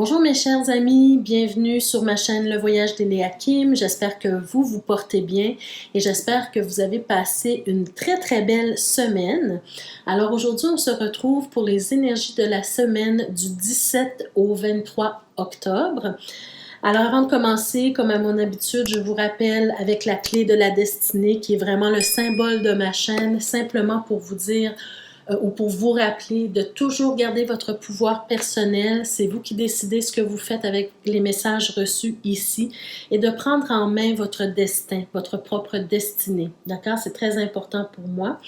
Bonjour mes chers amis, bienvenue sur ma chaîne Le Voyage d'Eliakim. J'espère que vous portez bien et j'espère que vous avez passé une très belle semaine. Alors aujourd'hui, on se retrouve pour les énergies de la semaine du 17 au 23 octobre. Alors avant de commencer, comme à mon habitude, je vous rappelle avec la clé de la destinée qui est vraiment le symbole de ma chaîne, simplement pour vous dire ou pour vous rappeler de toujours garder votre pouvoir personnel. C'est vous qui décidez ce que vous faites avec les messages reçus ici et de prendre en main votre destin, votre propre destinée. D'accord? C'est très important pour moi.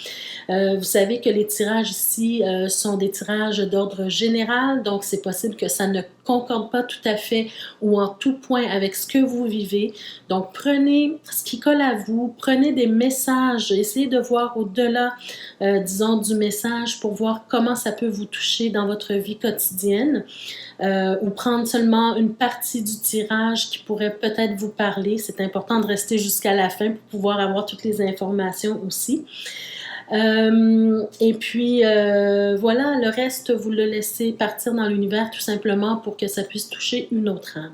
Vous savez que les tirages ici sont des tirages d'ordre général, donc c'est possible que ça ne concorde pas tout à fait ou en tout point avec ce que vous vivez. Donc prenez ce qui colle à vous, prenez des messages, essayez de voir au-delà, disons, du message pour voir comment ça peut vous toucher dans votre vie quotidienne ou prendre seulement une partie du tirage qui pourrait peut-être vous parler. C'est important de rester jusqu'à la fin pour pouvoir avoir toutes les informations aussi. Et puis voilà, le reste, vous le laissez partir dans l'univers tout simplement pour que ça puisse toucher une autre âme.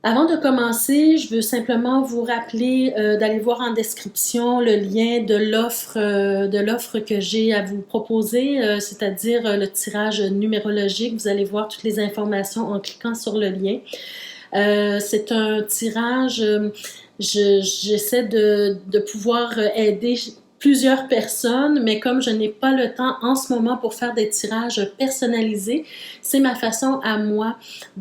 Avant de commencer, je veux simplement vous rappeler d'aller voir en description le lien de l'offre que j'ai à vous proposer, c'est-à-dire le tirage numérologique. Vous allez voir toutes les informations en cliquant sur le lien. C'est un tirage, j'essaie de pouvoir aider plusieurs personnes, mais comme je n'ai pas le temps en ce moment pour faire des tirages personnalisés, c'est ma façon à moi,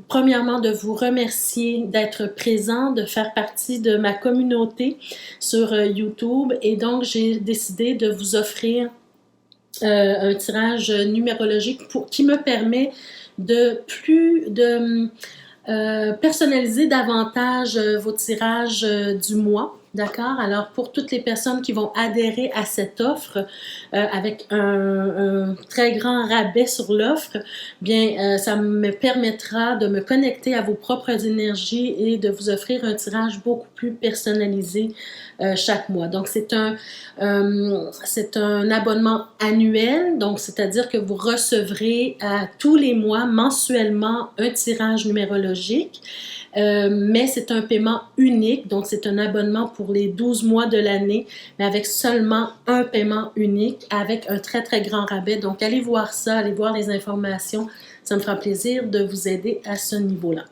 premièrement, de vous remercier d'être présent, de faire partie de ma communauté sur YouTube, et donc j'ai décidé de vous offrir un tirage numérologique qui me permet de personnaliser davantage vos tirages du mois. D'accord? Alors, pour toutes les personnes qui vont adhérer à cette offre avec un très grand rabais sur l'offre, bien, ça me permettra de me connecter à vos propres énergies et de vous offrir un tirage beaucoup plus personnalisé chaque mois. Donc, c'est un abonnement annuel, donc c'est-à-dire que vous recevrez à tous les mois, mensuellement, un tirage numérologique. Mais c'est un paiement unique, donc c'est un abonnement pour les 12 mois de l'année, mais avec seulement un paiement unique, avec un très grand rabais. Donc allez voir ça, allez voir les informations, ça me fera plaisir de vous aider à ce niveau-là.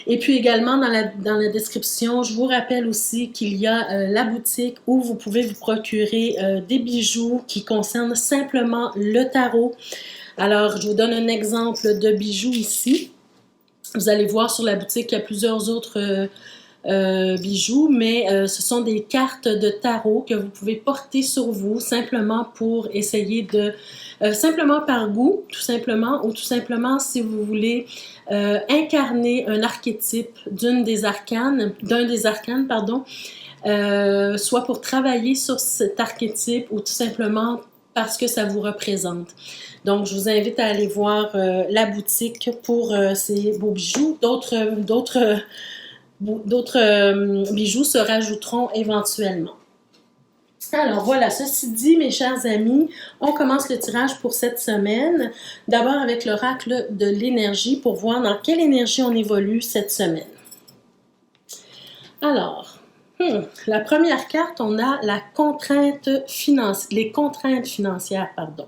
Et puis également dans la description, je vous rappelle aussi qu'il y a la boutique où vous pouvez vous procurer des bijoux qui concernent simplement le tarot. Alors je vous donne un exemple de bijoux ici. Vous allez voir sur la boutique qu'il y a plusieurs autres bijoux, mais ce sont des cartes de tarot que vous pouvez porter sur vous simplement pour essayer de, simplement par goût, tout simplement, ou tout simplement si vous voulez incarner un archétype d'un des arcanes, soit pour travailler sur cet archétype ou tout simplement parce que ça vous représente. Donc, je vous invite à aller voir la boutique pour ces beaux bijoux. D'autres bijoux se rajouteront éventuellement. Alors voilà, ceci dit, mes chers amis, on commence le tirage pour cette semaine. D'abord avec l'oracle de l'énergie pour voir dans quelle énergie on évolue cette semaine. Alors, la première carte, on a la contrainte les contraintes financières, pardon.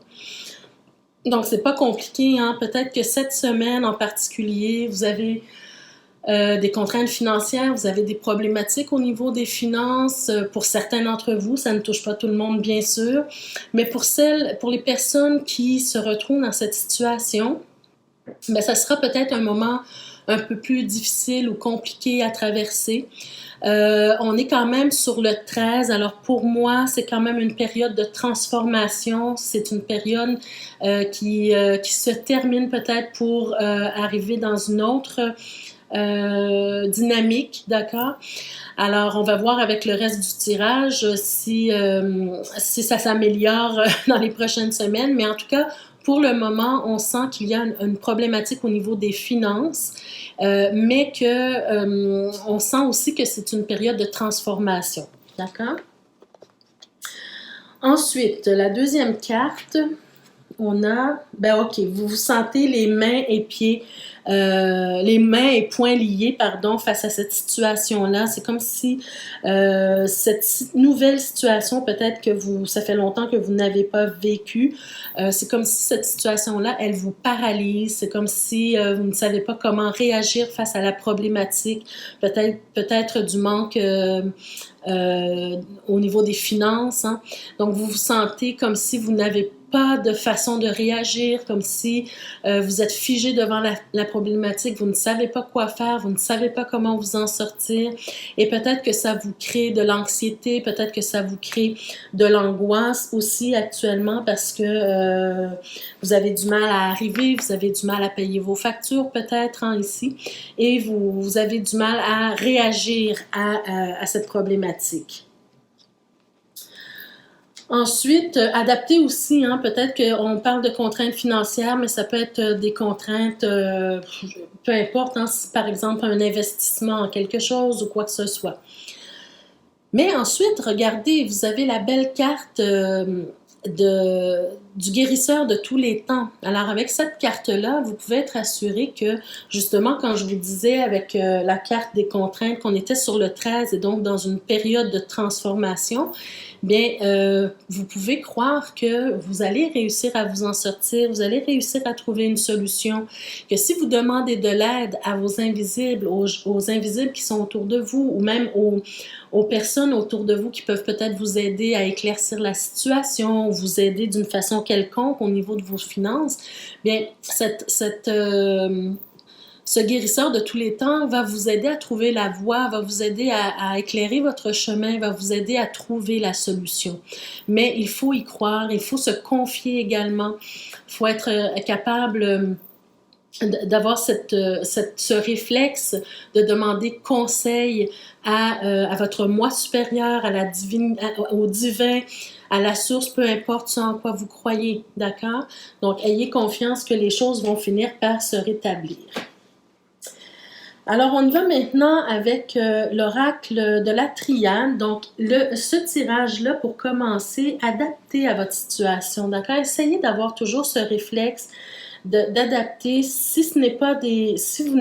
Donc, c'est pas compliqué, hein? Peut-être que cette semaine en particulier, vous avez des contraintes financières, vous avez des problématiques au niveau des finances. Pour certains d'entre vous, ça ne touche pas tout le monde, bien sûr, mais pour les personnes qui se retrouvent dans cette situation, ben, ça sera peut-être un moment un peu plus difficile ou compliqué à traverser. On est quand même sur le 13, alors pour moi, c'est quand même une période de transformation, c'est une période qui se termine peut-être pour arriver dans une autre dynamique, d'accord? Alors, on va voir avec le reste du tirage si ça s'améliore dans les prochaines semaines, mais en tout cas, pour le moment, on sent qu'il y a une problématique au niveau des finances, mais on sent aussi que c'est une période de transformation. D'accord? Ensuite, la deuxième carte, on a, ben ok, vous vous sentez les mains et pieds, les mains et poings liés, pardon, face à cette situation-là. C'est comme si cette nouvelle situation, peut-être que ça fait longtemps que vous n'avez pas vécu, c'est comme si cette situation-là, elle vous paralyse. C'est comme si vous ne savez pas comment réagir face à la problématique, peut-être du manque au niveau des finances. Hein. Donc, vous vous sentez comme si vous n'avez pas de façon de réagir, comme si vous êtes figé devant la problématique, vous ne savez pas quoi faire, vous ne savez pas comment vous en sortir, et peut-être que ça vous crée de l'anxiété, peut-être que ça vous crée de l'angoisse aussi actuellement parce que vous avez du mal à arriver, vous avez du mal à payer vos factures peut-être hein, ici, et vous avez du mal à réagir à cette problématique. Ensuite, adapter aussi, hein, peut-être qu'on parle de contraintes financières, mais ça peut être des contraintes, peu importe, hein, si par exemple un investissement en quelque chose ou quoi que ce soit. Mais ensuite, regardez, vous avez la belle carte du guérisseur de tous les temps. Alors, avec cette carte-là, vous pouvez être assuré que, justement, quand je vous disais avec la carte des contraintes qu'on était sur le 13 et donc dans une période de transformation, bien, vous pouvez croire que vous allez réussir à vous en sortir, vous allez réussir à trouver une solution, que si vous demandez de l'aide à vos invisibles, aux invisibles qui sont autour de vous, ou même aux personnes autour de vous qui peuvent peut-être vous aider à éclaircir la situation, ou vous aider d'une façon quelconque au niveau de vos finances, bien, ce guérisseur de tous les temps va vous aider à trouver la voie, va vous aider à éclairer votre chemin, va vous aider à trouver la solution. Mais il faut y croire, il faut se confier également, il faut être capable d'avoir ce réflexe de demander conseil à votre moi supérieur, au divin, à la source, peu importe ce en quoi vous croyez, d'accord? Donc, ayez confiance que les choses vont finir par se rétablir. Alors, on y va maintenant avec l'oracle de la triade. Donc, ce tirage-là, pour commencer, adapté à votre situation, d'accord? Essayez d'avoir toujours ce réflexe d'adapter si ce n'est pas si vous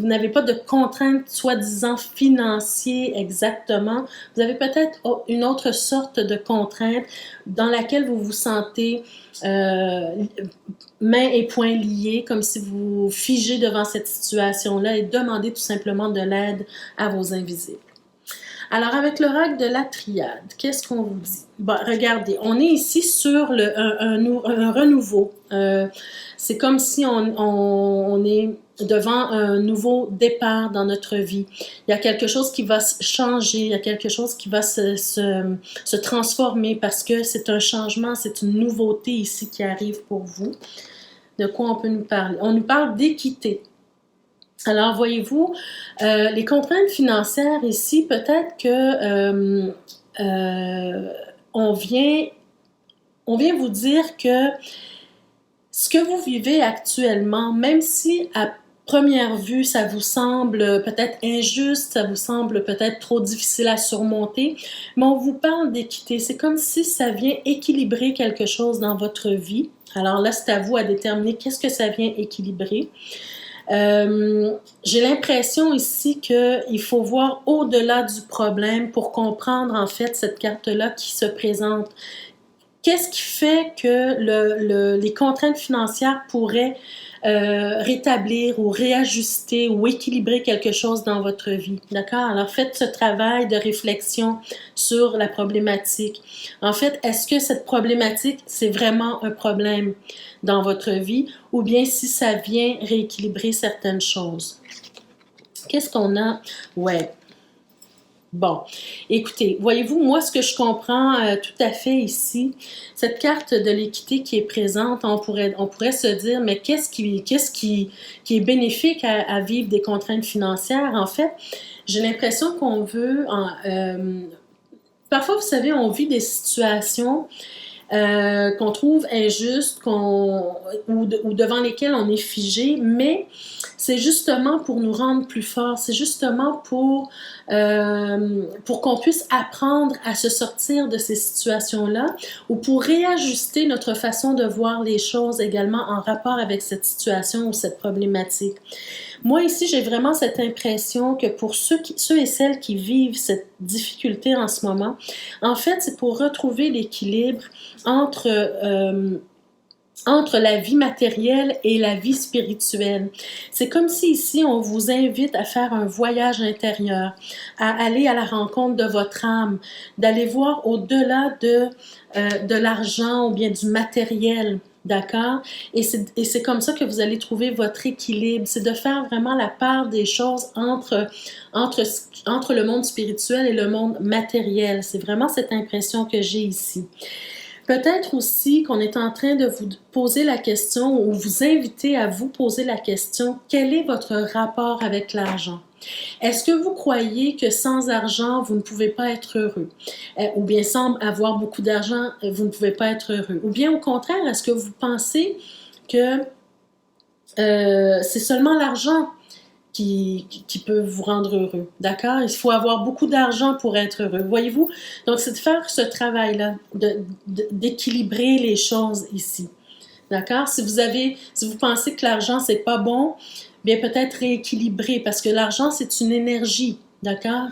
n'avez pas de contraintes soi-disant financières exactement, vous avez peut-être une autre sorte de contrainte dans laquelle vous vous sentez mains et poings liés, comme si vous figez devant cette situation-là et demandez tout simplement de l'aide à vos invisibles. Alors, avec l'oracle de la triade, qu'est-ce qu'on vous dit? Bon, regardez, on est ici sur un renouveau. C'est comme si on est devant un nouveau départ dans notre vie. Il y a quelque chose qui va changer, il y a quelque chose qui va se transformer parce que c'est un changement, c'est une nouveauté ici qui arrive pour vous. De quoi on peut nous parler? On nous parle d'équité. Alors, voyez-vous, les contraintes financières ici, peut-être que on vient vous dire que ce que vous vivez actuellement, même si à première vue, ça vous semble peut-être injuste, ça vous semble peut-être trop difficile à surmonter, mais on vous parle d'équité. C'est comme si ça vient équilibrer quelque chose dans votre vie. Alors là, c'est à vous à déterminer qu'est-ce que ça vient équilibrer. J'ai l'impression ici qu'il faut voir au-delà du problème pour comprendre en fait cette carte-là qui se présente. Qu'est-ce qui fait que les contraintes financières pourraient rétablir ou réajuster ou équilibrer quelque chose dans votre vie, d'accord? Alors, faites ce travail de réflexion sur la problématique. En fait, est-ce que cette problématique, c'est vraiment un problème dans votre vie ou bien si ça vient rééquilibrer certaines choses? Qu'est-ce qu'on a? Ouais. Bon, écoutez, voyez-vous, moi, ce que je comprends tout à fait ici, cette carte de l'équité qui est présente, on pourrait se dire, mais qu'est-ce qui est bénéfique à vivre des contraintes financières? En fait, j'ai l'impression qu'on veut, parfois, vous savez, on vit des situations qu'on trouve injustes, ou devant lesquelles on est figé, mais c'est justement pour nous rendre plus forts, c'est justement pour qu'on puisse apprendre à se sortir de ces situations-là ou pour réajuster notre façon de voir les choses également en rapport avec cette situation ou cette problématique. Moi, ici, j'ai vraiment cette impression que pour ceux et celles qui vivent cette difficulté en ce moment, en fait, c'est pour retrouver l'équilibre entre la vie matérielle et la vie spirituelle. C'est comme si ici, on vous invite à faire un voyage intérieur, à aller à la rencontre de votre âme, d'aller voir au-delà de l'argent ou bien du matériel. D'accord? Et c'est comme ça que vous allez trouver votre équilibre. C'est de faire vraiment la part des choses entre le monde spirituel et le monde matériel. C'est vraiment cette impression que j'ai ici. Peut-être aussi qu'on est en train de vous poser la question ou vous inviter à vous poser la question, quel est votre rapport avec l'argent? Est-ce que vous croyez que sans argent, vous ne pouvez pas être heureux? Ou bien sans avoir beaucoup d'argent, vous ne pouvez pas être heureux? Ou bien au contraire, est-ce que vous pensez que c'est seulement l'argent qui peut vous rendre heureux, d'accord? Il faut avoir beaucoup d'argent pour être heureux, voyez-vous? Donc, c'est de faire ce travail-là, d'équilibrer les choses ici, d'accord? Si vous pensez que l'argent, c'est pas bon, bien peut-être rééquilibrer, parce que l'argent, c'est une énergie, d'accord?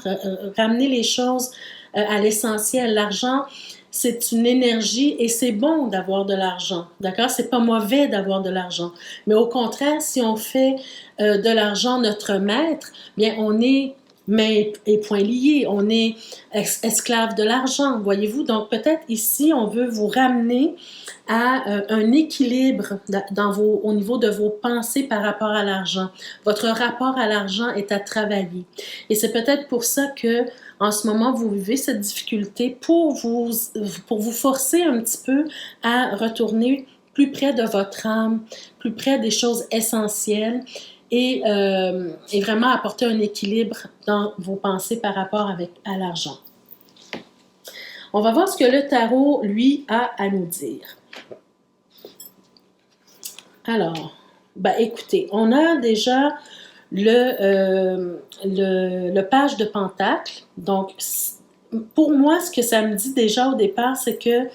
Ramener les choses à l'essentiel. L'argent, c'est une énergie et c'est bon d'avoir de l'argent, d'accord? C'est pas mauvais d'avoir de l'argent. Mais au contraire, si on fait de l'argent notre maître, bien on est main et poings liés, on est esclave de l'argent, voyez-vous? Donc peut-être ici, on veut vous ramener à un équilibre au niveau de vos pensées par rapport à l'argent. Votre rapport à l'argent est à travailler. Et c'est peut-être pour ça que en ce moment, vous vivez cette difficulté pour vous forcer un petit peu à retourner plus près de votre âme, plus près des choses essentielles et vraiment apporter un équilibre dans vos pensées par rapport à l'argent. On va voir ce que le tarot, lui, a à nous dire. Alors, écoutez, on a déjà le page de Pentacle. Donc, pour moi, ce que ça me dit déjà au départ, c'est que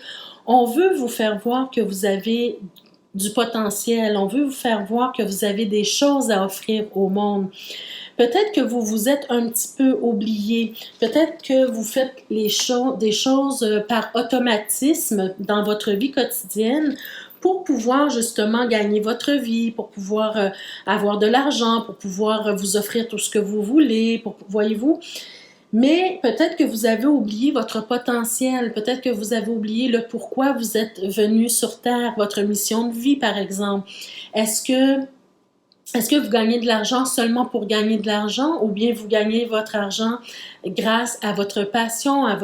on veut vous faire voir que vous avez du potentiel, on veut vous faire voir que vous avez des choses à offrir au monde. Peut-être que vous vous êtes un petit peu oublié, peut-être que vous faites des choses par automatisme dans votre vie quotidienne, pour pouvoir justement gagner votre vie, pour pouvoir avoir de l'argent, pour pouvoir vous offrir tout ce que vous voulez, voyez-vous. Mais peut-être que vous avez oublié votre potentiel, peut-être que vous avez oublié le pourquoi vous êtes venu sur Terre, votre mission de vie par exemple. Est-ce que vous gagnez de l'argent seulement pour gagner de l'argent ou bien vous gagnez votre argent grâce à votre passion, à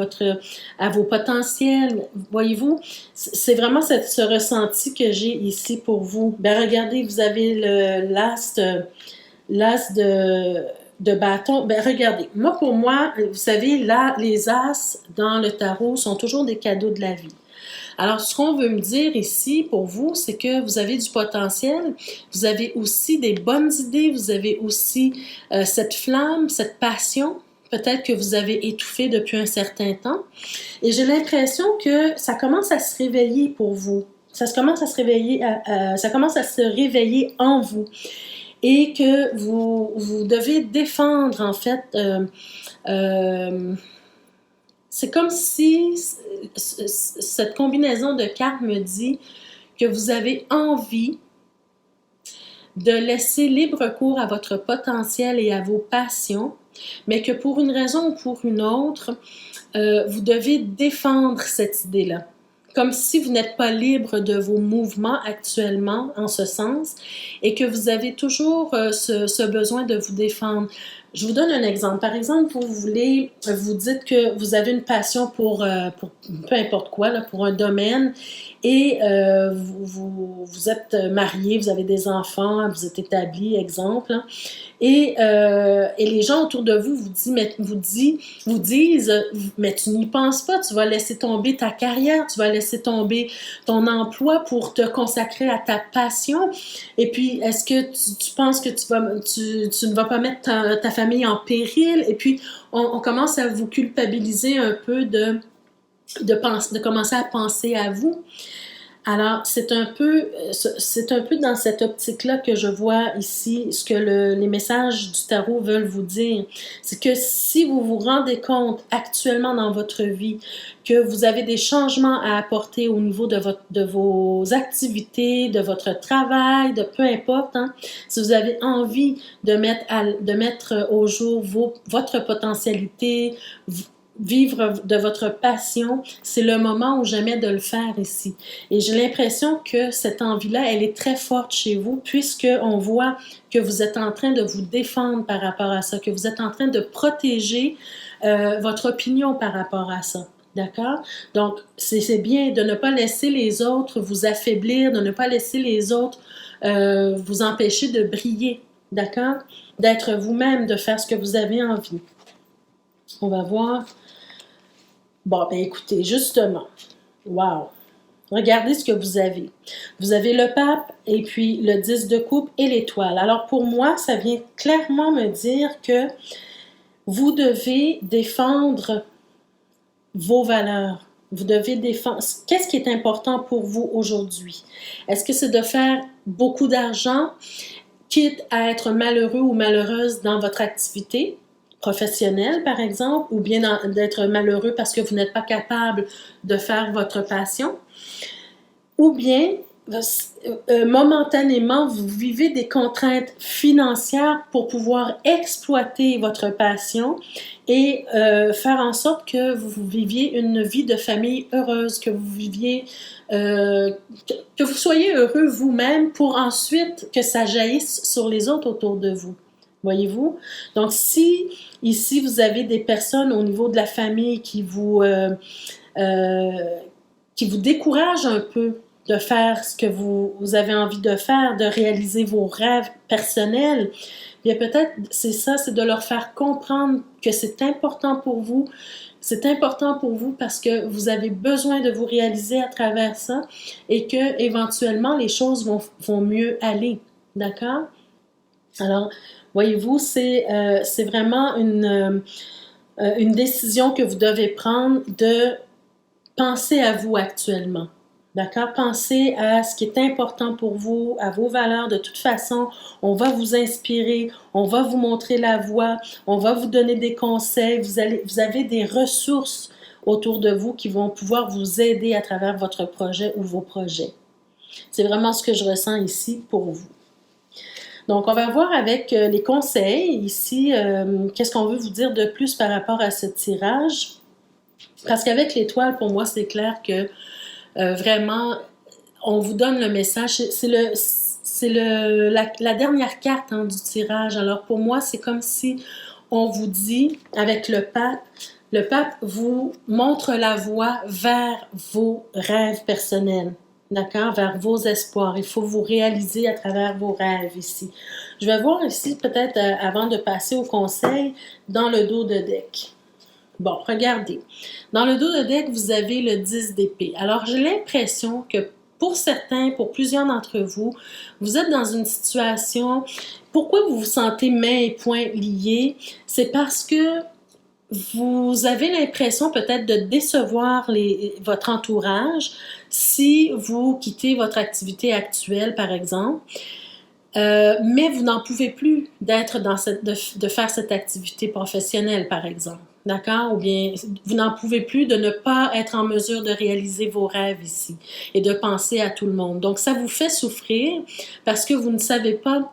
vos potentiels? Voyez-vous, c'est vraiment ce ressenti que j'ai ici pour vous. Regardez, vous avez l'as de bâton. Regardez, pour moi, vous savez, là, les as dans le tarot sont toujours des cadeaux de la vie. Alors, ce qu'on veut me dire ici pour vous, c'est que vous avez du potentiel, vous avez aussi des bonnes idées, vous avez aussi cette flamme, cette passion, peut-être que vous avez étouffé depuis un certain temps. Et j'ai l'impression que ça commence à se réveiller pour vous. Ça commence à se réveiller en vous. Et que vous devez défendre, en fait, c'est comme si cette combinaison de cartes me dit que vous avez envie de laisser libre cours à votre potentiel et à vos passions, mais que pour une raison ou pour une autre, vous devez défendre cette idée-là. Comme si vous n'êtes pas libre de vos mouvements actuellement, en ce sens, et que vous avez toujours ce besoin de vous défendre. Je vous donne un exemple. Par exemple, vous dites que vous avez une passion pour peu importe quoi, là, pour un domaine, et vous êtes marié, vous avez des enfants, vous êtes établi, exemple, hein, Et les gens autour de vous vous disent, mais tu n'y penses pas, tu vas laisser tomber ta carrière, tu vas laisser tomber ton emploi pour te consacrer à ta passion. Et puis, est-ce que tu penses que tu ne vas pas mettre ta famille en péril? Et puis, on commence à vous culpabiliser un peu de commencer à penser à vous. Alors, c'est un peu dans cette optique-là que je vois ici ce que les messages du tarot veulent vous dire. C'est que si vous vous rendez compte actuellement dans votre vie que vous avez des changements à apporter au niveau de vos activités, de votre travail, de peu importe, hein, si vous avez envie de mettre au jour votre potentialité, vivre de votre passion, c'est le moment ou jamais de le faire ici. Et j'ai l'impression que cette envie-là, elle est très forte chez vous, puisqu'on voit que vous êtes en train de vous défendre par rapport à ça, que vous êtes en train de protéger votre opinion par rapport à ça. D'accord? Donc, c'est bien de ne pas laisser les autres vous affaiblir, de ne pas laisser les autres vous empêcher de briller. D'accord? D'être vous-même, de faire ce que vous avez envie. On va voir. Bon, ben écoutez, justement, wow! Regardez ce que vous avez. Vous avez le pape et puis le 10 de coupe et l'étoile. Alors pour moi, ça vient clairement me dire que vous devez défendre vos valeurs. Vous devez défendre... Qu'est-ce qui est important pour vous aujourd'hui? Est-ce que c'est de faire beaucoup d'argent, quitte à être malheureux ou malheureuse dans votre activité professionnelle, par exemple, ou bien d'être malheureux parce que vous n'êtes pas capable de faire votre passion? Ou bien, momentanément, vous vivez des contraintes financières pour pouvoir exploiter votre passion et faire en sorte que vous viviez une vie de famille heureuse, que vous viviez, que vous soyez heureux vous-même pour ensuite que ça jaillisse sur les autres autour de vous. Voyez-vous? Donc, si ici, vous avez des personnes au niveau de la famille qui vous découragent un peu de faire ce que vous avez envie de faire, de réaliser vos rêves personnels, bien peut-être c'est ça, c'est de leur faire comprendre que c'est important pour vous. C'est important pour vous parce que vous avez besoin de vous réaliser à travers ça et que éventuellement les choses vont mieux aller. D'accord? Alors, voyez-vous, c'est vraiment une décision que vous devez prendre de penser à vous actuellement. D'accord? Pensez à ce qui est important pour vous, à vos valeurs. De toute façon, on va vous inspirer, on va vous montrer la voie, on va vous donner des conseils. Vous avez des ressources autour de vous qui vont pouvoir vous aider à travers votre projet ou vos projets. C'est vraiment ce que je ressens ici pour vous. Donc, on va voir avec les conseils ici, qu'est-ce qu'on veut vous dire de plus par rapport à ce tirage. Parce qu'avec l'étoile, pour moi, c'est clair que vraiment, on vous donne le message. C'est la dernière carte hein, du tirage. Alors pour moi, c'est comme si on vous dit, avec le pape vous montre la voie vers vos rêves personnels. D'accord? Vers vos espoirs. Il faut vous réaliser à travers vos rêves ici. Je vais voir ici, peut-être, avant de passer au conseil, dans le dos de deck. Bon, regardez. Dans le dos de deck, vous avez le 10 d'épée. Alors, j'ai l'impression que pour certains, pour plusieurs d'entre vous, vous êtes dans une situation... Pourquoi vous vous sentez mains et poings liés? C'est parce que vous avez l'impression peut-être de décevoir votre entourage si vous quittez votre activité actuelle, par exemple. Mais vous n'en pouvez plus de faire cette activité professionnelle, par exemple. D'accord? Ou bien, vous n'en pouvez plus de ne pas être en mesure de réaliser vos rêves ici et de penser à tout le monde. Donc, ça vous fait souffrir parce que vous ne savez pas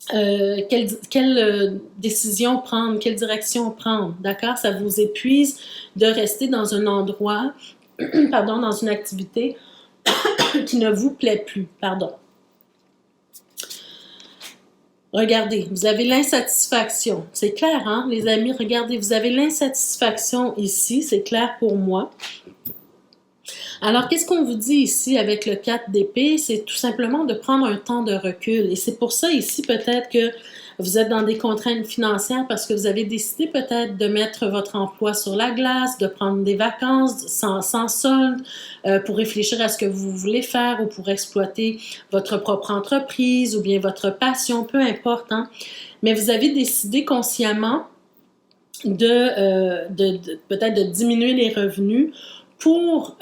quelle décision prendre, quelle direction prendre. D'accord? Ça vous épuise de rester dans un endroit, pardon, dans une activité qui ne vous plaît plus. Pardon. Regardez, vous avez l'insatisfaction. C'est clair, hein, les amis? Regardez, vous avez l'insatisfaction ici. C'est clair pour moi. Alors, qu'est-ce qu'on vous dit ici avec le 4 d'épée? C'est tout simplement de prendre un temps de recul. Et c'est pour ça ici, peut-être que Vous êtes dans des contraintes financières parce que vous avez décidé peut-être de mettre votre emploi sur la glace, de prendre des vacances sans solde, pour réfléchir à ce que vous voulez faire ou pour exploiter votre propre entreprise ou bien votre passion, peu importe, hein. Mais vous avez décidé consciemment peut-être de diminuer les revenus pour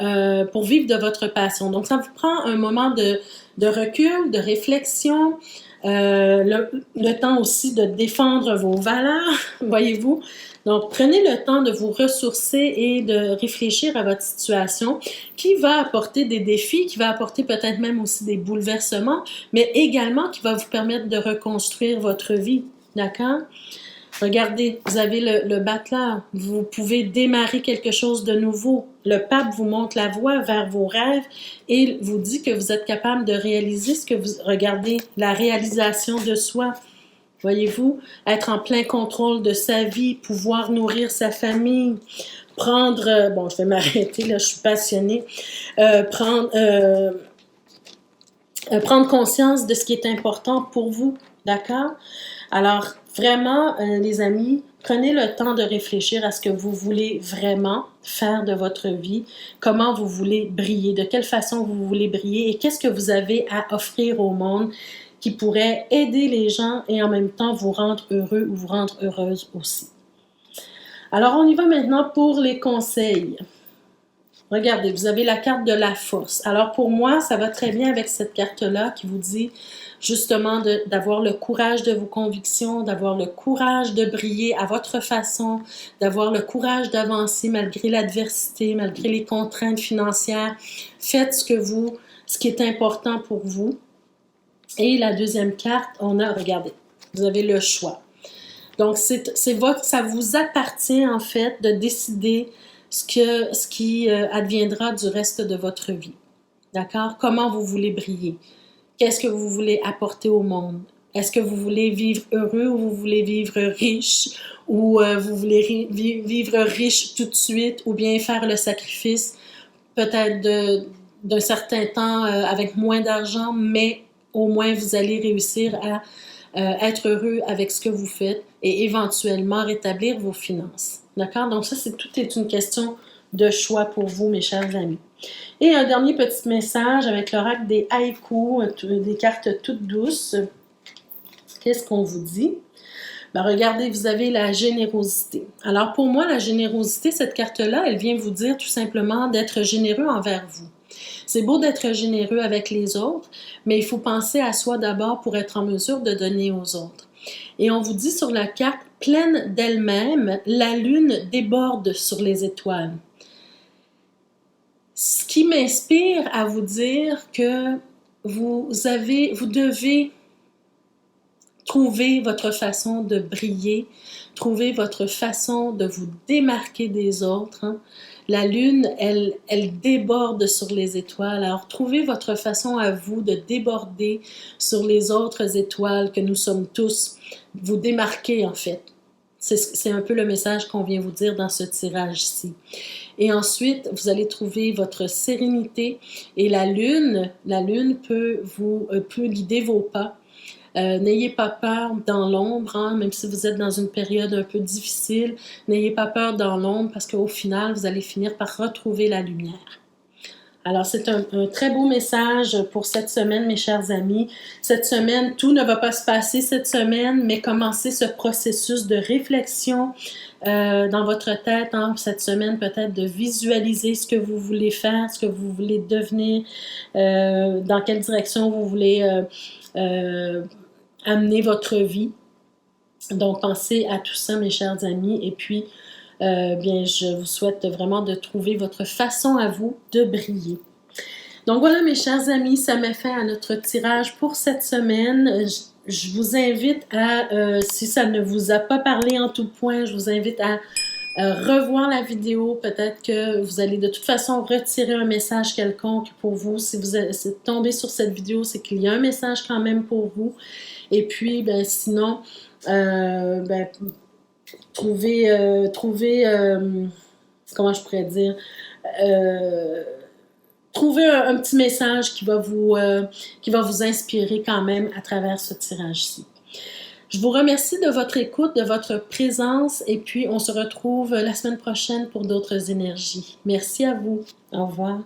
vivre de votre passion. Donc, ça vous prend un moment de recul, de réflexion, le temps aussi de défendre vos valeurs, voyez-vous. Donc, prenez le temps de vous ressourcer et de réfléchir à votre situation qui va apporter des défis, qui va apporter peut-être même aussi des bouleversements, mais également qui va vous permettre de reconstruire votre vie, d'accord? Regardez, vous avez le battleur, vous pouvez démarrer quelque chose de nouveau. Le pape vous montre la voie vers vos rêves et vous dit que vous êtes capable de réaliser ce que vous... Regardez, la réalisation de soi. Voyez-vous, être en plein contrôle de sa vie, pouvoir nourrir sa famille, prendre... bon, je vais m'arrêter, là, je suis passionnée. Prendre conscience de ce qui est important pour vous, d'accord? Alors, vraiment, les amis, prenez le temps de réfléchir à ce que vous voulez vraiment faire de votre vie, comment vous voulez briller, de quelle façon vous voulez briller et qu'est-ce que vous avez à offrir au monde qui pourrait aider les gens et en même temps vous rendre heureux ou vous rendre heureuse aussi. Alors, on y va maintenant pour les conseils. Regardez, vous avez la carte de la force. Alors, pour moi, ça va très bien avec cette carte-là qui vous dit justement d'avoir le courage de vos convictions, d'avoir le courage de briller à votre façon, d'avoir le courage d'avancer malgré l'adversité, malgré les contraintes financières. Faites ce qui est important pour vous. Et la deuxième carte, regardez, vous avez le choix. Donc, ça vous appartient en fait de décider ce qui adviendra du reste de votre vie. D'accord? Comment vous voulez briller? Qu'est-ce que vous voulez apporter au monde? Est-ce que vous voulez vivre heureux ou vous voulez vivre riche? Ou vous voulez vivre riche tout de suite ou bien faire le sacrifice peut-être d'un certain temps avec moins d'argent, mais au moins vous allez réussir à être heureux avec ce que vous faites et éventuellement rétablir vos finances. D'accord? Donc ça, tout est une question de choix pour vous, mes chers amis. Et un dernier petit message avec l'oracle des haïkus, des cartes toutes douces. Qu'est-ce qu'on vous dit? Ben regardez, vous avez la générosité. Alors pour moi, la générosité, cette carte-là, elle vient vous dire tout simplement d'être généreux envers vous. C'est beau d'être généreux avec les autres, mais il faut penser à soi d'abord pour être en mesure de donner aux autres. Et on vous dit sur la carte, pleine d'elle-même, la lune déborde sur les étoiles. Ce qui m'inspire à vous dire que vous devez trouver votre façon de briller, trouver votre façon de vous démarquer des autres, hein. La lune, elle déborde sur les étoiles. Alors, trouvez votre façon à vous de déborder sur les autres étoiles que nous sommes tous. Vous démarquer, en fait. C'est un peu le message qu'on vient vous dire dans ce tirage-ci. Et ensuite, vous allez trouver votre sérénité. Et la lune peut guider vos pas. N'ayez pas peur dans l'ombre, hein, même si vous êtes dans une période un peu difficile, n'ayez pas peur dans l'ombre parce qu'au final, vous allez finir par retrouver la lumière. Alors, c'est un très beau message pour cette semaine, mes chers amis. Cette semaine, tout ne va pas se passer cette semaine, mais commencez ce processus de réflexion dans votre tête, hein, cette semaine, peut-être de visualiser ce que vous voulez faire, ce que vous voulez devenir, dans quelle direction vous voulez amener votre vie. Donc, pensez à tout ça, mes chers amis, et puis, bien, je vous souhaite vraiment de trouver votre façon à vous de briller. Donc voilà, mes chers amis, ça met fin à notre tirage pour cette semaine. Je vous invite à, si ça ne vous a pas parlé en tout point, je vous invite à revoir la vidéo. Peut-être que vous allez de toute façon retirer un message quelconque pour vous. Si vous êtes tombé sur cette vidéo, c'est qu'il y a un message quand même pour vous. Et puis, ben, sinon, comment je pourrais dire, trouver un petit message qui va vous inspirer quand même à travers ce tirage-ci. Je vous remercie de votre écoute, de votre présence et puis on se retrouve la semaine prochaine pour d'autres énergies. Merci à vous. Au revoir.